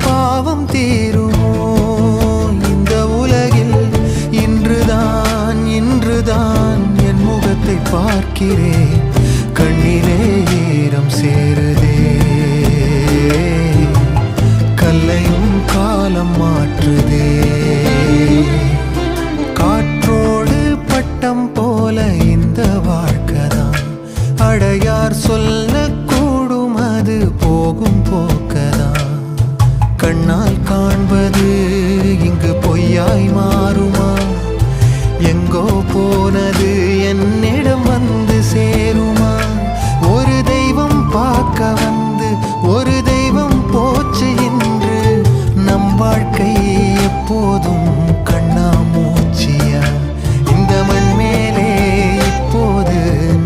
பாவம் தீருமோ இந்த உலகில்? இன்றுதான் என் முகத்தை பார்க்கிறேன், கண்ணிலே ஈரம் சேருதே. கல்லையும் காலம் மாற்றுதே. காற்றோடு பட்டம் போல இந்த வாழ்க்கைதான், அடையார் சொல்லக்கூடும் அது போகும் போக்கதான். கண்ணால் காண்பது இங்கு பொய்யாய் மாறும்.